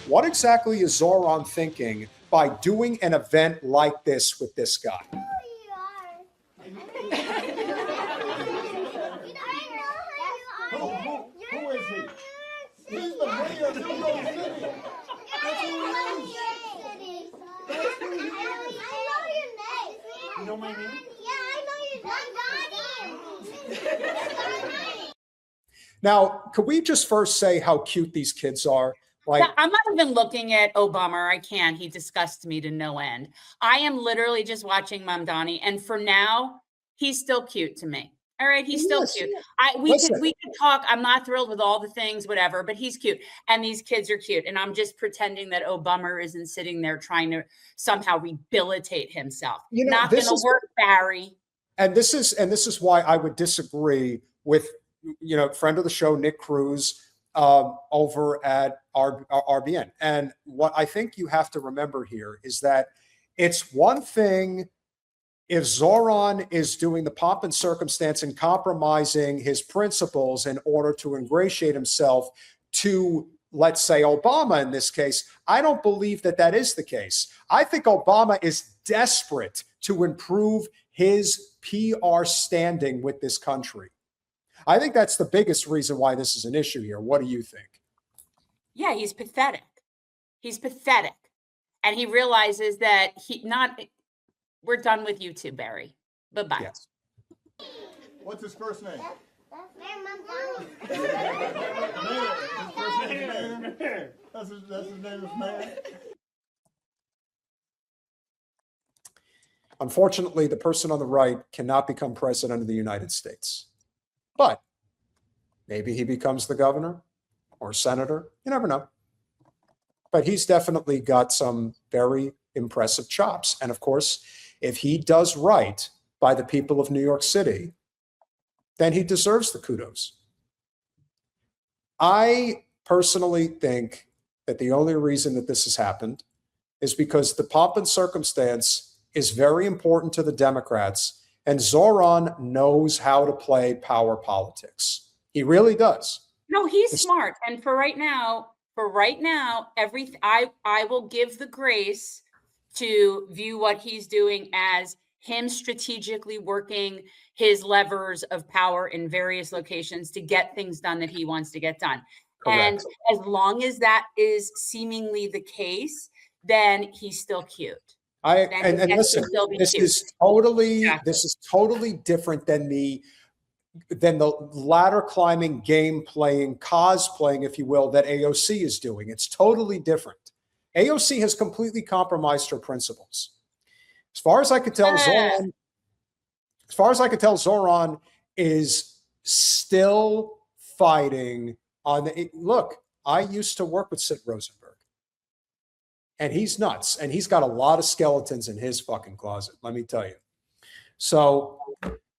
What exactly is Zoran thinking by doing an event like this with this guy? Who is he? He's the mayor of New York City. That's who he is. That's who he is. I know your name. You know my name? Yeah, I know your name. Now, could we just first say how cute these kids are? Like, I'm not even looking at Obama. I can't. He disgusts me to no end. I am literally just watching Mamdani, and for now, he's still cute to me. All right, he's still cute. We could talk. I'm not thrilled with all the things, whatever, but he's cute, and these kids are cute. And I'm just pretending that Obama isn't sitting there trying to somehow rehabilitate himself. Not going to work, Barry. And this is why I would disagree with friend of the show Nick Cruz over at RBN. And what I think you have to remember here is that it's one thing if Zoran is doing the pomp and circumstance and compromising his principles in order to ingratiate himself to, let's say, Obama in this case. I don't believe that that is the case. I think Obama is desperate to improve his PR standing with this country. I think that's the biggest reason why this is an issue here. What do you think? Yeah, he's pathetic. He's pathetic. And he realizes that we're done with you too, Barry. Bye-bye. Yes. What's his first name? That's His first name is Mayor. That's his name is Mayor. Unfortunately, the person on the right cannot become president of the United States. But maybe he becomes the governor or senator. You never know. But he's definitely got some very impressive chops. And of course, if he does right by the people of New York City, then he deserves the kudos. I personally think that the only reason that this has happened is because the pomp and circumstance is very important to the Democrats, and Zoran knows how to play power politics. He really does. No, he's smart. And for right now, I will give the grace to view what he's doing as him strategically working his levers of power in various locations to get things done that he wants to get done. Correct. And as long as that is seemingly the case, then he's still cute. And listen, this is totally different than the ladder climbing, game playing, cosplaying, if you will, that AOC is doing. It's totally different. AOC has completely compromised her principles. As far as I could tell, Zoran is still fighting on the look. I used to work with Sid Rosenberg, and he's nuts, and he's got a lot of skeletons in his fucking closet, let me tell you. So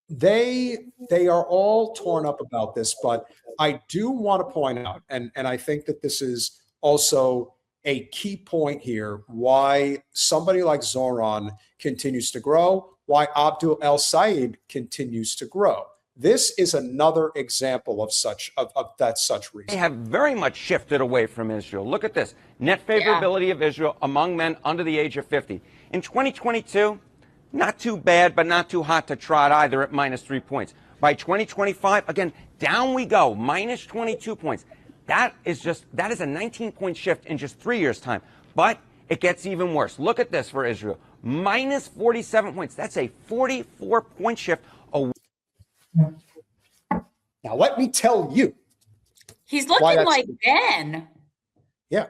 they are all torn up about this, but I do want to point out, and I think that this is also a key point here, why somebody like Zoran continues to grow, why Abdul El Sayed continues to grow. This is another example of such reason. They have very much shifted away from Israel. Look at this. Net favorability of Israel among men under the age of 50. In 2022, not too bad, but not too hot to trot either at -3 points. By 2025, again, down we go, -22 points. That is a 19-point shift in just 3 years' time. But it gets even worse. Look at this for Israel. -47 points. That's a 44-point shift away. Now, let me tell you. He's looking like Ben. Yeah.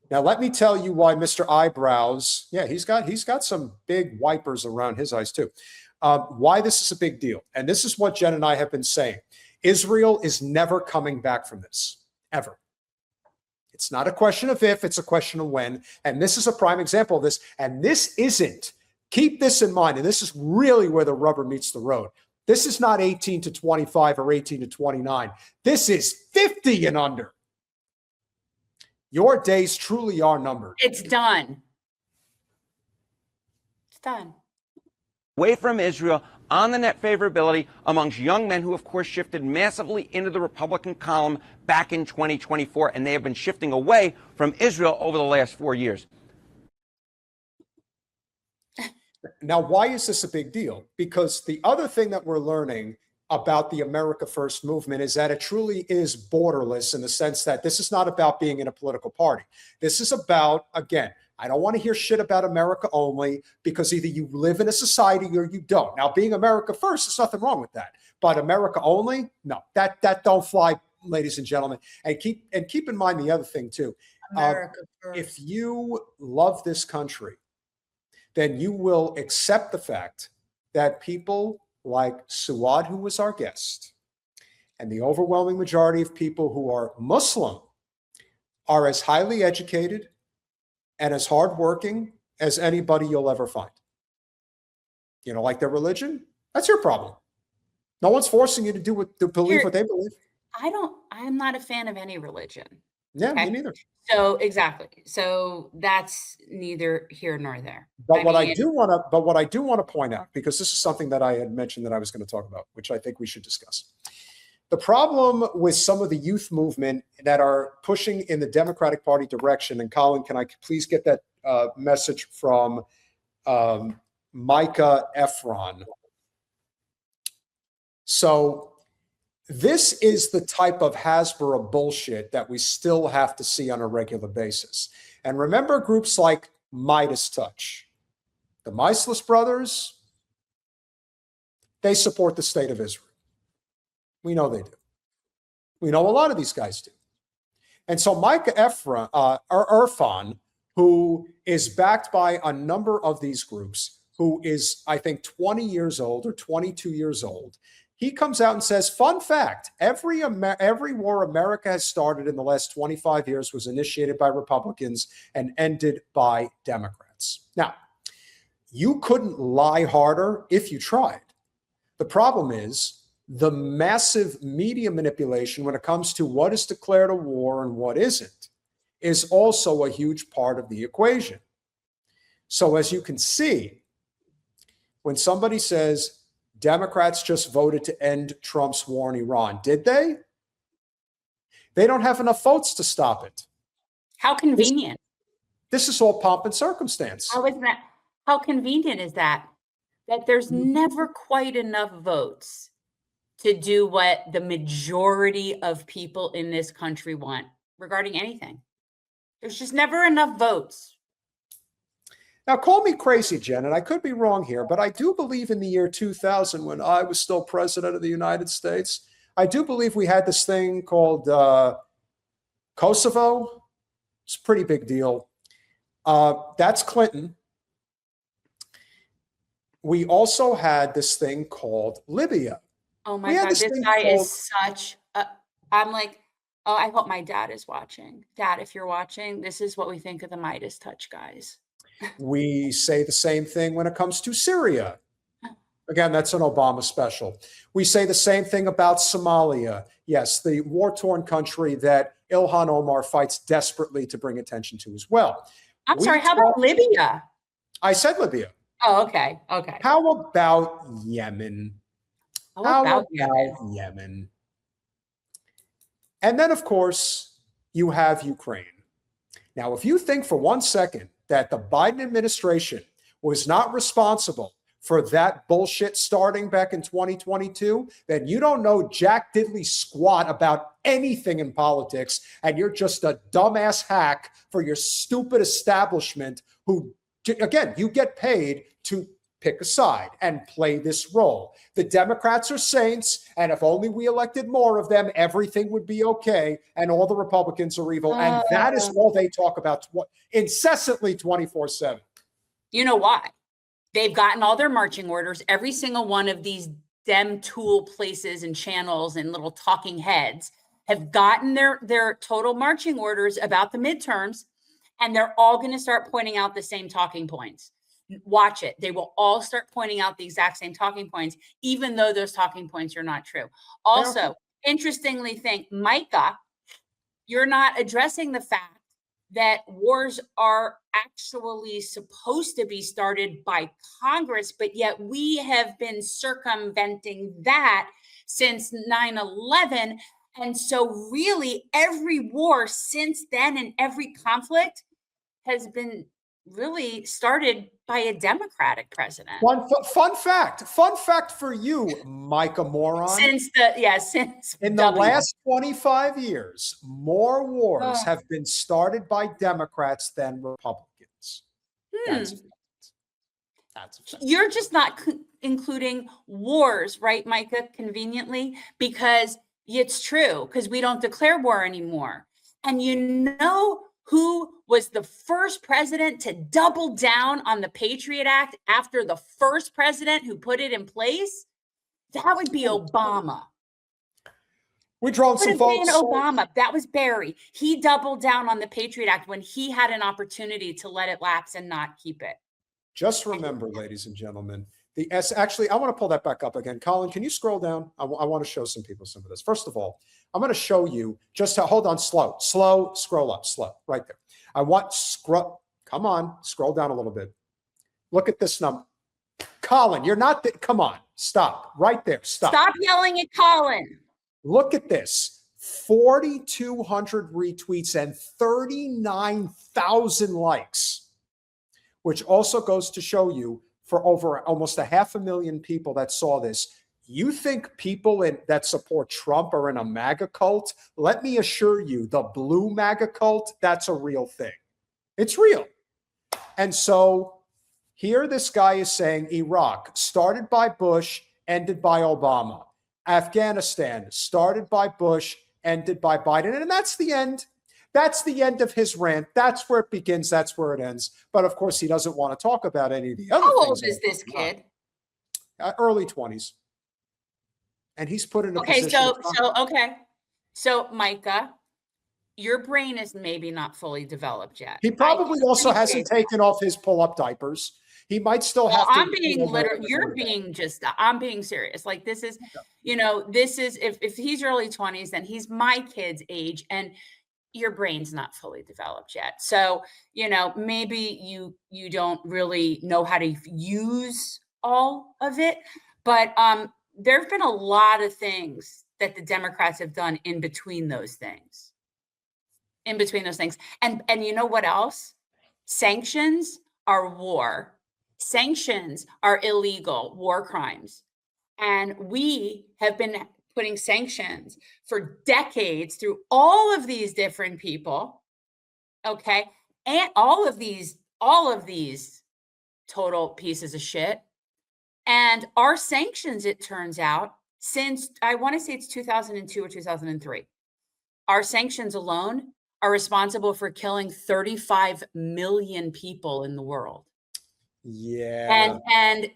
Now, let me tell you why Mr. Eyebrows, he's got some big wipers around his eyes too. Why this is a big deal. And this is what Jen and I have been saying. Israel is never coming back from this, ever. It's not a question of if, it's a question of when. And this is a prime example of this. And this isn't, keep this in mind, and this is really where the rubber meets the road. This is not 18 to 25 or 18 to 29. This is 50 and under. Your days truly are numbered. It's done. It's done. away from Israel on the net favorability amongst young men who, of course, shifted massively into the Republican column back in 2024, and they have been shifting away from Israel over the last 4 years. Now, why is this a big deal? Because the other thing that we're learning about the America First movement is that it truly is borderless in the sense that this is not about being in a political party. This is about, again, I don't want to hear shit about America only, because either you live in a society or you don't. Now, being America First, there's nothing wrong with that. But America only, no, that don't fly, ladies and gentlemen. And keep in mind the other thing too. America first. If you love this country, then you will accept the fact that people like Suad, who was our guest, and the overwhelming majority of people who are Muslim are as highly educated and as hardworking as anybody you'll ever find. You don't like their religion? That's your problem. No one's forcing you to believe what they believe. I'm not a fan of any religion. Yeah, Okay. me neither. So exactly. So that's neither here nor there. But what I do want to point out, because this is something that I had mentioned that I was going to talk about, which I think we should discuss. The problem with some of the youth movement that are pushing in the Democratic Party direction, and Colin, can I please get that message from Micah Efron? So this is the type of Hasbro bullshit that we still have to see on a regular basis. And remember groups like Midas Touch, the Miceless Brothers, they support the state of Israel. We know they do. We know a lot of these guys do. And so Micah Irfan, who is backed by a number of these groups, who is, I think, 20 years old or 22 years old, he comes out and says, fun fact, every war America has started in the last 25 years was initiated by Republicans and ended by Democrats. Now, you couldn't lie harder if you tried. The problem is the massive media manipulation when it comes to what is declared a war and what isn't is also a huge part of the equation. So as you can see, when somebody says, Democrats just voted to end Trump's war in Iran. Did they? They don't have enough votes to stop it. How convenient. This is all pomp and circumstance. How convenient is that? That there's never quite enough votes to do what the majority of people in this country want regarding anything. There's just never enough votes. Now, call me crazy, Jen, and I could be wrong here, but I do believe in the year 2000, when I was still president of the United States, I do believe we had this thing called Kosovo. It's a pretty big deal. That's Clinton. We also had this thing called Libya. Oh my God, this guy is such a, I'm like, oh, I hope my dad is watching. Dad, if you're watching, this is what we think of the Midas Touch guys. We say the same thing when it comes to Syria. Again, that's an Obama special. We say the same thing about Somalia. Yes, the war-torn country that Ilhan Omar fights desperately to bring attention to as well. I'm sorry, how about Libya? I said Libya. Oh, okay, okay. How about Yemen? How about Yemen? And then, of course, you have Ukraine. Now, if you think for 1 second that the Biden administration was not responsible for that bullshit starting back in 2022, then you don't know jack diddly squat about anything in politics, and you're just a dumbass hack for your stupid establishment who, again, you get paid to pick a side and play this role. The Democrats are saints, and if only we elected more of them, everything would be okay, and all the Republicans are evil. And that is all they talk about incessantly 24/7. You know why? They've gotten all their marching orders. Every single one of these Dem tool places and channels and little talking heads have gotten their total marching orders about the midterms, and they're all going to start pointing out the same talking points. Watch it. They will all start pointing out the exact same talking points, even though those talking points are not true. Also, interestingly, Micah, you're not addressing the fact that wars are actually supposed to be started by Congress, but yet we have been circumventing that since 9/11. And so really every war since then and every conflict has been really started by a Democratic president. Fun fact for you, Micah moron. Since in the last 25 years, more wars have been started by Democrats than Republicans. That's a fact. You're just not including wars, right, Micah, conveniently, because it's true, because we don't declare war anymore. And you know who was the first president to double down on the Patriot Act after the first president who put it in place? That would be Obama. We drawn some votes. Obama. That was Barry. He doubled down on the Patriot Act when he had an opportunity to let it lapse and not keep it. Just remember, ladies and gentlemen, actually, I want to pull that back up again. Colin, can you scroll down? I want to show some people some of this. First of all, I'm going to show you just how, hold on, slow, scroll up, slow, right there. I want come on, scroll down a little bit. Look at this number. Colin, you're not, come on, stop, right there, stop. Stop yelling at Colin. Look at this, 4,200 retweets and 39,000 likes, which also goes to show you for over almost 500,000 people that saw this. You think people that support Trump are in a MAGA cult? Let me assure you, the blue MAGA cult, that's a real thing. It's real. And so here this guy is saying Iraq, started by Bush, ended by Obama. Afghanistan, started by Bush, ended by Biden. And that's the end. That's the end of his rant. That's where it begins. That's where it ends. But of course, he doesn't want to talk about any of the other things. How old is this kid? Early 20s. And he's put in a okay, position. So Micah, your brain is maybe not fully developed yet. He probably also hasn't taken off his pull-up diapers. He might still have to. I'm being literal. You're being I'm being serious. Like this is, this is, if he's early 20s, then he's my kid's age and your brain's not fully developed yet. So, maybe you don't really know how to use all of it, but there have been a lot of things that the Democrats have done in between those things. And you know what else? Sanctions are war. Sanctions are illegal war crimes. And we have been putting sanctions for decades through all of these different people. Okay. And all of these total pieces of shit. And our sanctions, it turns out, since I want to say it's 2002 or 2003, our sanctions alone are responsible for killing 35 million people in the world. Yeah. And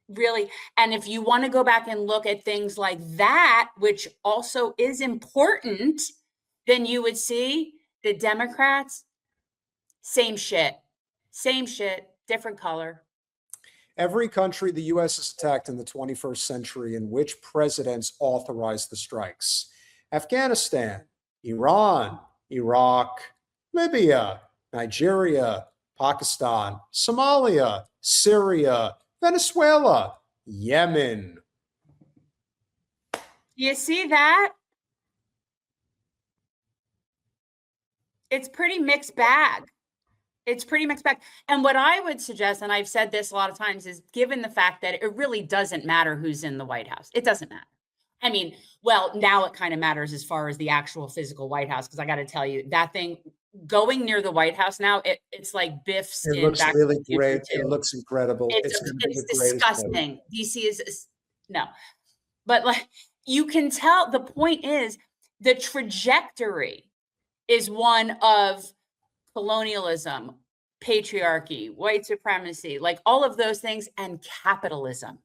really, and if you want to go back and look at things like that, which also is important, then you would see the Democrats, same shit, different color. Every country the U.S. has attacked in the 21st century in which presidents authorized the strikes: Afghanistan, Iran, Iraq, Libya, Nigeria, Pakistan, Somalia, Syria, Venezuela, Yemen. You see that? It's pretty mixed bag. And what I would suggest, and I've said this a lot of times, is given the fact that it really doesn't matter who's in the White House. It doesn't matter. I mean, well, now it kind of matters as far as the actual physical White House, because I got to tell you, that thing going near the White House now, it's like Biff's. It looks really great. It looks incredible. It's disgusting. DC is no, but like you can tell, the point is the trajectory is one of colonialism, patriarchy, white supremacy, like all of those things, and capitalism.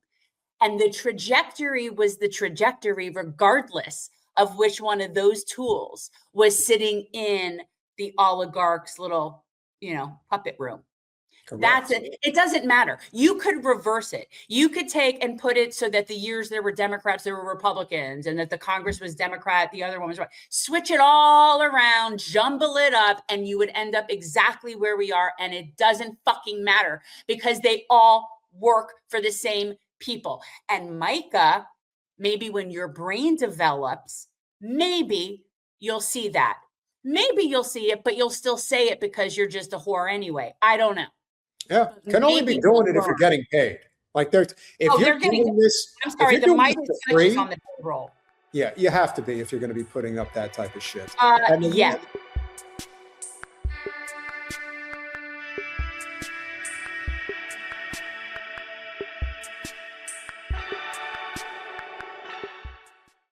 And the trajectory was the trajectory regardless of which one of those tools was sitting in the oligarch's little, puppet room. That's it. It doesn't matter. You could reverse it. You could take and put it so that the years there were Democrats, there were Republicans, and that the Congress was Democrat, the other one was right. Switch it all around, jumble it up, and you would end up exactly where we are. And it doesn't fucking matter because they all work for the same people. And Micah, maybe when your brain develops, maybe you'll see that. Maybe you'll see it, but you'll still say it because you're just a whore anyway. I don't know. Yeah, can only be doing it if you're getting paid. Like if you're doing this, I'm sorry, if you're the doing Midas this for touch is free, on the payroll. yeah, you have to be if you're going to be putting up that type of shit. Yeah.